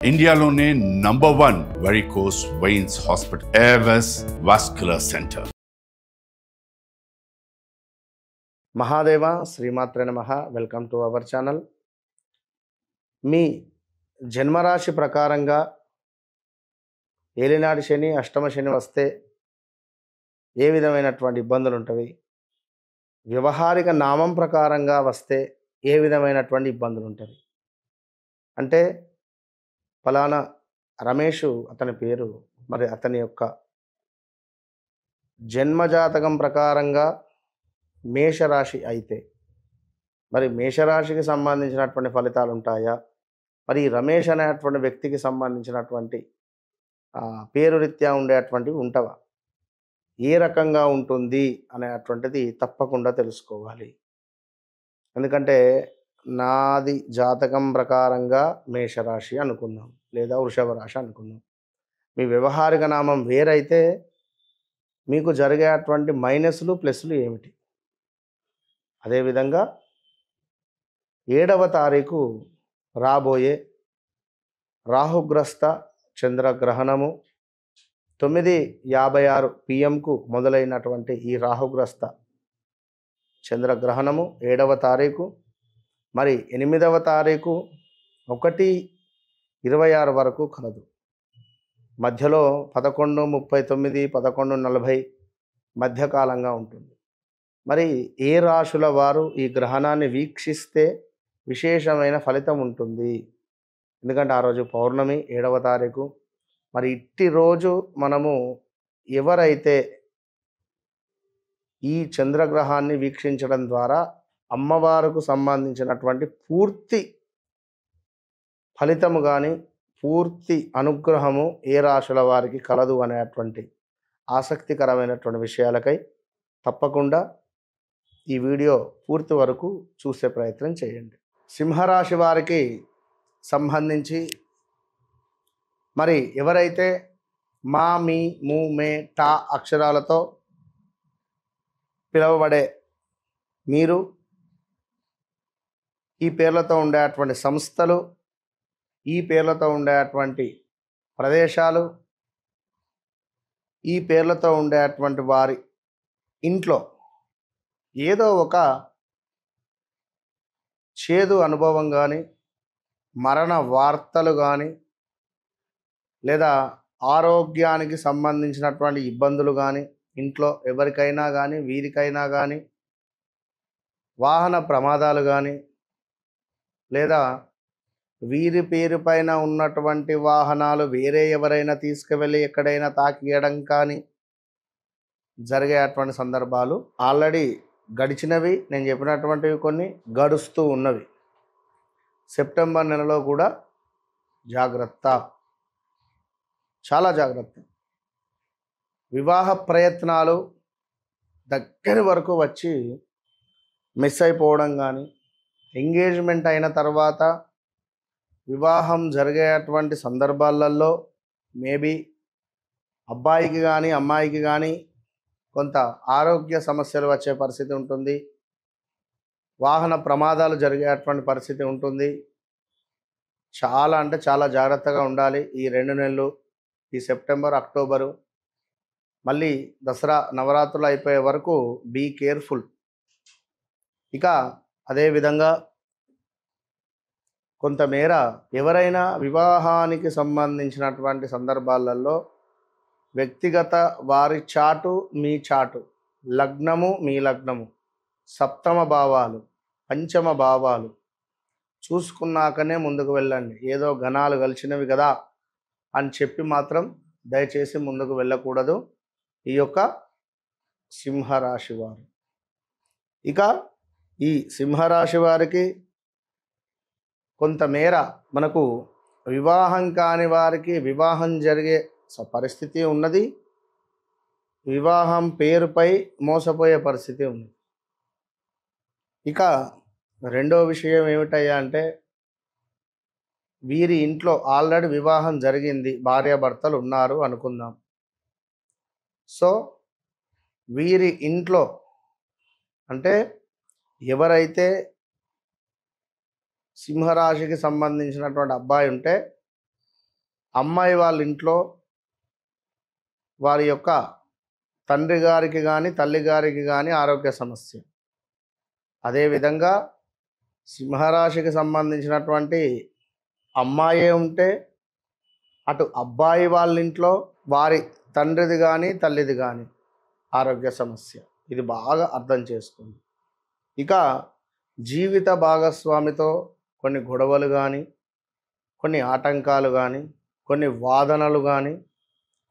ఇండియాలోనే #1 varicose veins hospital Avis vascular centre. Mahadeva శ్రీమాత్రే నమః. Welcome to our channel. మీ జన్మరాశి ప్రకారంగా ఏలినాటి శని, అష్టమ శని వస్తే ఏ విధమైనటువంటి ఇబ్బందులు ఉంటాయి, వ్యవహారిక నామం ప్రకారంగా వస్తే ఏ విధమైనటువంటి ఇబ్బందులు ఉంటాయి అంటే, ఫలానా రమేషు అతని పేరు, మరి అతని యొక్క జన్మజాతకం ప్రకారంగా మేషరాశి అయితే మరి మేషరాశికి సంబంధించినటువంటి ఫలితాలు ఉంటాయా, మరి రమేష్ అనేటువంటి వ్యక్తికి సంబంధించినటువంటి పేరు రీత్యా ఉండేటువంటివి ఉంటవా, ఏ రకంగా ఉంటుంది అనేటువంటిది తప్పకుండా తెలుసుకోవాలి. ఎందుకంటే నాది జాతకం ప్రకారంగా మేషరాశి అనుకుందాం, లేదా వృషభ రాశి అనుకుందాం. మీ వ్యవహారిక నామం వేరైతే మీకు జరిగేటువంటి మైనస్లు ప్లస్లు ఏమిటి? అదేవిధంగా 7వ తారీఖు రాబోయే రాహుగ్రస్త చంద్రగ్రహణము 9:56 PM మొదలైనటువంటి ఈ రాహుగ్రస్త చంద్రగ్రహణము 7వ తారీఖు, మరి 8వ తారీఖు 1:26 వరకు కలదు. మధ్యలో 11:39, 11:40 మధ్యకాలంగా ఉంటుంది. మరి ఏ రాశుల వారు ఈ గ్రహణాన్ని వీక్షిస్తే విశేషమైన ఫలితం ఉంటుంది? ఎందుకంటే ఆ రోజు పౌర్ణమి 7వ తారీఖు. మరి ఇట్టి రోజు మనము ఎవరైతే ఈ చంద్రగ్రహాన్ని వీక్షించడం ద్వారా అమ్మవారికి సంబంధించినటువంటి పూర్తి ఫలితము కానీ పూర్తి అనుగ్రహము ఏ రాశుల వారికి కలదు అనేటువంటి ఆసక్తికరమైనటువంటి విషయాలకై తప్పకుండా ఈ వీడియో పూర్తి వరకు చూసే ప్రయత్నం చేయండి. సింహరాశి వారికి సంబంధించి మరి ఎవరైతే మా, మీ, ము, మే, టా అక్షరాలతో పిలువబడే మీరు, ఈ పేర్లతో ఉండేటువంటి సంస్థలు, ఈ పేర్లతో ఉండేటువంటి ప్రదేశాలు, ఈ పేర్లతో ఉండేటువంటి వారి ఇంట్లో ఏదో ఒక చేదు అనుభవం కానీ, మరణ వార్తలు కానీ, లేదా ఆరోగ్యానికి సంబంధించినటువంటి ఇబ్బందులు కానీ, ఇంట్లో ఎవరికైనా కానీ వీరికైనా కానీ, వాహన ప్రమాదాలు కానీ, లేదా వీరి పేరు పైన ఉన్నటువంటి వాహనాలు వేరే ఎవరైనా తీసుకువెళ్ళి ఎక్కడైనా తాకియడం కానీ జరిగేటువంటి సందర్భాలు ఆల్రెడీ గడిచినవి, నేను చెప్పినటువంటివి కొన్ని గడుస్తూ ఉన్నవి. సెప్టెంబర్ నెలలో కూడా జాగ్రత్త, చాలా జాగ్రత్త. వివాహ ప్రయత్నాలు దగ్గర వరకు వచ్చి మిస్ అయిపోవడం కానీ, ఎంగేజ్మెంట్ అయిన తర్వాత వివాహం జరిగేటువంటి సందర్భాలలో మేబీ అబ్బాయికి కానీ అమ్మాయికి కానీ కొంత ఆరోగ్య సమస్యలు వచ్చే పరిస్థితి ఉంటుంది, వాహన ప్రమాదాలు జరిగేటువంటి పరిస్థితి ఉంటుంది. చాలా అంటే చాలా జాగ్రత్తగా ఉండాలి ఈ 2 నెలలు, ఈ సెప్టెంబర్, అక్టోబరు, మళ్ళీ దసరా నవరాత్రులు అయిపోయే వరకు బీ కేర్ఫుల్. ఇక అదేవిధంగా కొంతమేర ఎవరైనా వివాహానికి సంబంధించినటువంటి సందర్భాలలో వ్యక్తిగత వారి చాటు, మీ చాటు, లగ్నము, మీ లగ్నము, సప్తమ భావాలు, పంచమ భావాలు చూసుకున్నాకనే ముందుకు వెళ్ళండి. ఏదో గణాలు కలిసినవి కదా అని చెప్పి మాత్రం దయచేసి ముందుకు వెళ్ళకూడదు ఈ యొక్క సింహరాశి వారు. ఇక ఈ సింహరాశి వారికి కొంతమేర మనకు వివాహం కాని వారికి వివాహం జరిగే పరిస్థితి ఉన్నది, వివాహం పేరుపై మోసపోయే పరిస్థితి ఉంది. ఇక రెండో విషయం ఏమిటయ్యా అంటే, వీరి ఇంట్లో ఆల్రెడీ వివాహం జరిగింది, భార్యాభర్తలు ఉన్నారు అనుకుందాం. సో వీరి ఇంట్లో అంటే ఎవరైతే సింహరాశికి సంబంధించినటువంటి అబ్బాయి ఉంటే అమ్మాయి వాళ్ళ ఇంట్లో వారి యొక్క తండ్రి గారికి కానీ తల్లి గారికి కానీ ఆరోగ్య సమస్య. అదేవిధంగా సింహరాశికి సంబంధించినటువంటి అమ్మాయే ఉంటే అటు అబ్బాయి వాళ్ళ ఇంట్లో వారి తండ్రిది కానీ తల్లిది కానీ ఆరోగ్య సమస్య. ఇది బాగా అర్థం చేసుకోండి. ఇక జీవిత భాగస్వామితో కొన్ని గొడవలు కానీ, కొన్ని ఆటంకాలు కానీ, కొన్ని వాదనలు కానీ,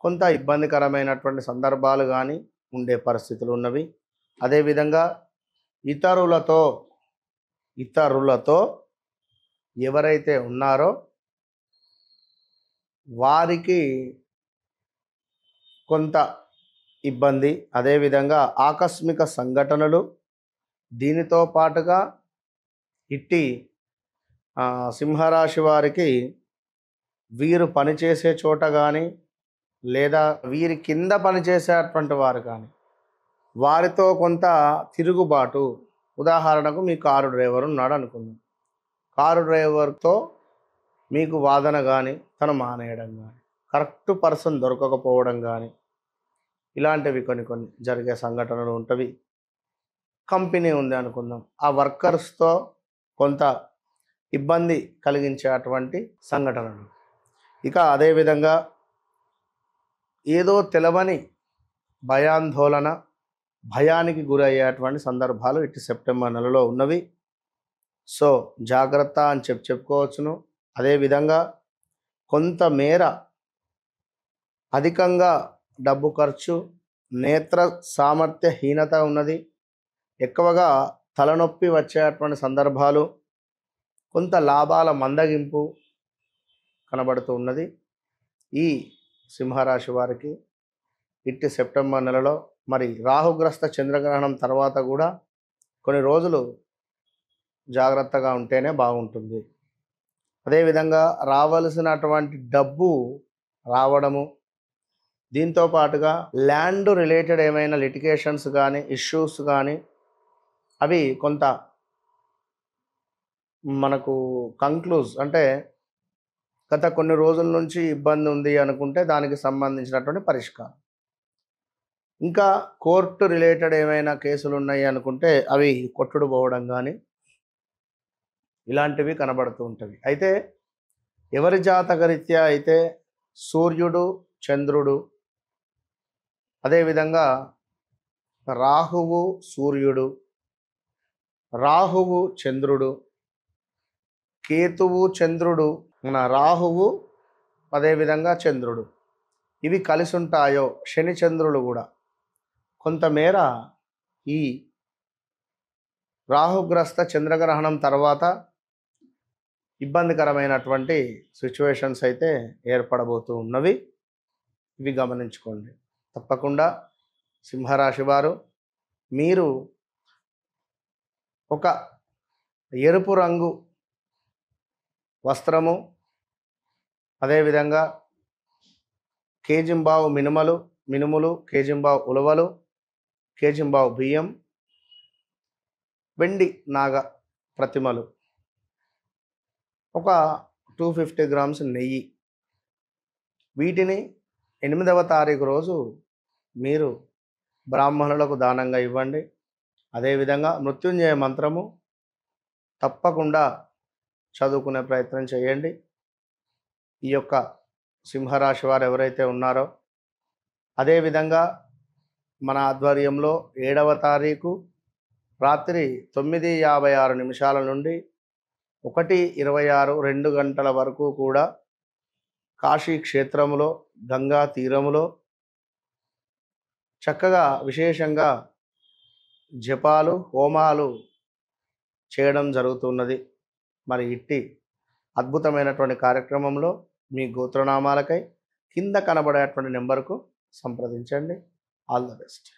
కొంత ఇబ్బందికరమైనటువంటి సందర్భాలు కానీ ఉండే పరిస్థితులు ఉన్నవి. అదేవిధంగా ఇతరులతో ఎవరైతే ఉన్నారో వారికి కొంత ఇబ్బంది. అదేవిధంగా ఆకస్మిక సంఘటనలు. దీనితో పాటుగా ఇట్టి సింహరాశి వారికి వీరు పనిచేసే చోట కానీ లేదా వీరి కింద పనిచేసేటువంటి వారు కానీ వారితో కొంత తిరుగుబాటు. ఉదాహరణకు మీ కారు డ్రైవర్ ఉన్నాడు అనుకుందాం. కారు డ్రైవర్తో మీకు వాదన కానీ, తను మానేయడం కానీ, కరెక్ట్ పర్సన్ దొరకకపోవడం కానీ, ఇలాంటివి కొన్ని జరిగే సంఘటనలు ఉంటవి. కంపెనీ ఉంది అనుకుందాం, ఆ వర్కర్స్తో కొంత ఇబ్బంది కలిగించేటువంటి సంఘటనలు. ఇక అదేవిధంగా ఏదో తెలవని భయాందోళన, భయానికి గురయ్యేటువంటి సందర్భాలు ఇటు సెప్టెంబర్ నెలలో ఉన్నవి. సో జాగ్రత్త అని చెప్పుకోవచ్చును. అదేవిధంగా కొంతమేర అధికంగా డబ్బు ఖర్చు, నేత్ర సామర్థ్యహీనత ఉన్నది. ఎక్కువగా తలనొప్పి వచ్చేటువంటి సందర్భాలు, కొంత లాభాల మందగింపు కనబడుతూ ఉన్నది ఈ సింహరాశి వారికి ఇట్టి సెప్టెంబర్ నెలలో. మరి రాహుగ్రస్త చంద్రగ్రహణం తర్వాత కూడా కొన్ని రోజులు జాగ్రత్తగా ఉంటేనే బాగుంటుంది. అదేవిధంగా రావలసినటువంటి డబ్బు రావడము, దీంతో పాటుగా ల్యాండ్ రిలేటెడ్ ఏమైనా లిటిగేషన్స్ కానీ, ఇష్యూస్ కానీ అవి కొంత మనకు కంక్లూజ్ అంటే గత కొన్ని రోజుల నుంచి ఇబ్బంది ఉంది అనుకుంటే దానికి సంబంధించినటువంటి పరిష్కారం. ఇంకా కోర్టు రిలేటెడ్ ఏమైనా కేసులు ఉన్నాయి అనుకుంటే అవి కొట్టుడు పోవడం కానీ ఇలాంటివి కనబడుతూ ఉంటుంది. అయితే ఎవరి జాతకరీత్యా అయితే సూర్యుడు, చంద్రుడు, అదేవిధంగా రాహువు, సూర్యుడు, రాహువు, చంద్రుడు, కేతువు, చంద్రుడు, మన రాహువు, అదేవిధంగా చంద్రుడు ఇవి కలిసి ఉంటాయో, శని చంద్రులు కూడా కొంతమేర ఈ రాహుగ్రస్త చంద్రగ్రహణం తర్వాత ఇబ్బందికరమైనటువంటి సిచ్యువేషన్స్ అయితే ఏర్పడబోతూ ఉన్నవి. ఇవి గమనించుకోండి. తప్పకుండా సింహరాశి వారు మీరు ఒక ఎరుపు రంగు వస్త్రము, అదేవిధంగా కేజింబావు మినుములు, కేజింబావు ఉలవలు, కేజింబావు బియ్యం, వెండి నాగ ప్రతిమలు, ఒక 250 గ్రామ్స్ నెయ్యి, వీటిని 8వ తారీఖు రోజు మీరు బ్రాహ్మణులకు దానంగా ఇవ్వండి. అదేవిధంగా మృత్యుంజయ మంత్రము తప్పకుండా చదువుకునే ప్రయత్నం చేయండి. ఈ యొక్క సింహరాశి వారు ఎవరైతే ఉన్నారో, అదేవిధంగా మన ఆధ్వర్యంలో 7వ తారీఖు రాత్రి 9:56 నుండి 1:26 2 గంటల వరకు కూడా కాశీ క్షేత్రములో, గంగా తీరములో చక్కగా విశేషంగా జపాలు, హోమాలు చేయడం జరుగుతున్నది. మరి ఇట్టి అద్భుతమైనటువంటి కార్యక్రమంలో మీ గోత్రనామాలకై కింద కనబడేటువంటి నెంబర్కు సంప్రదించండి. All the best.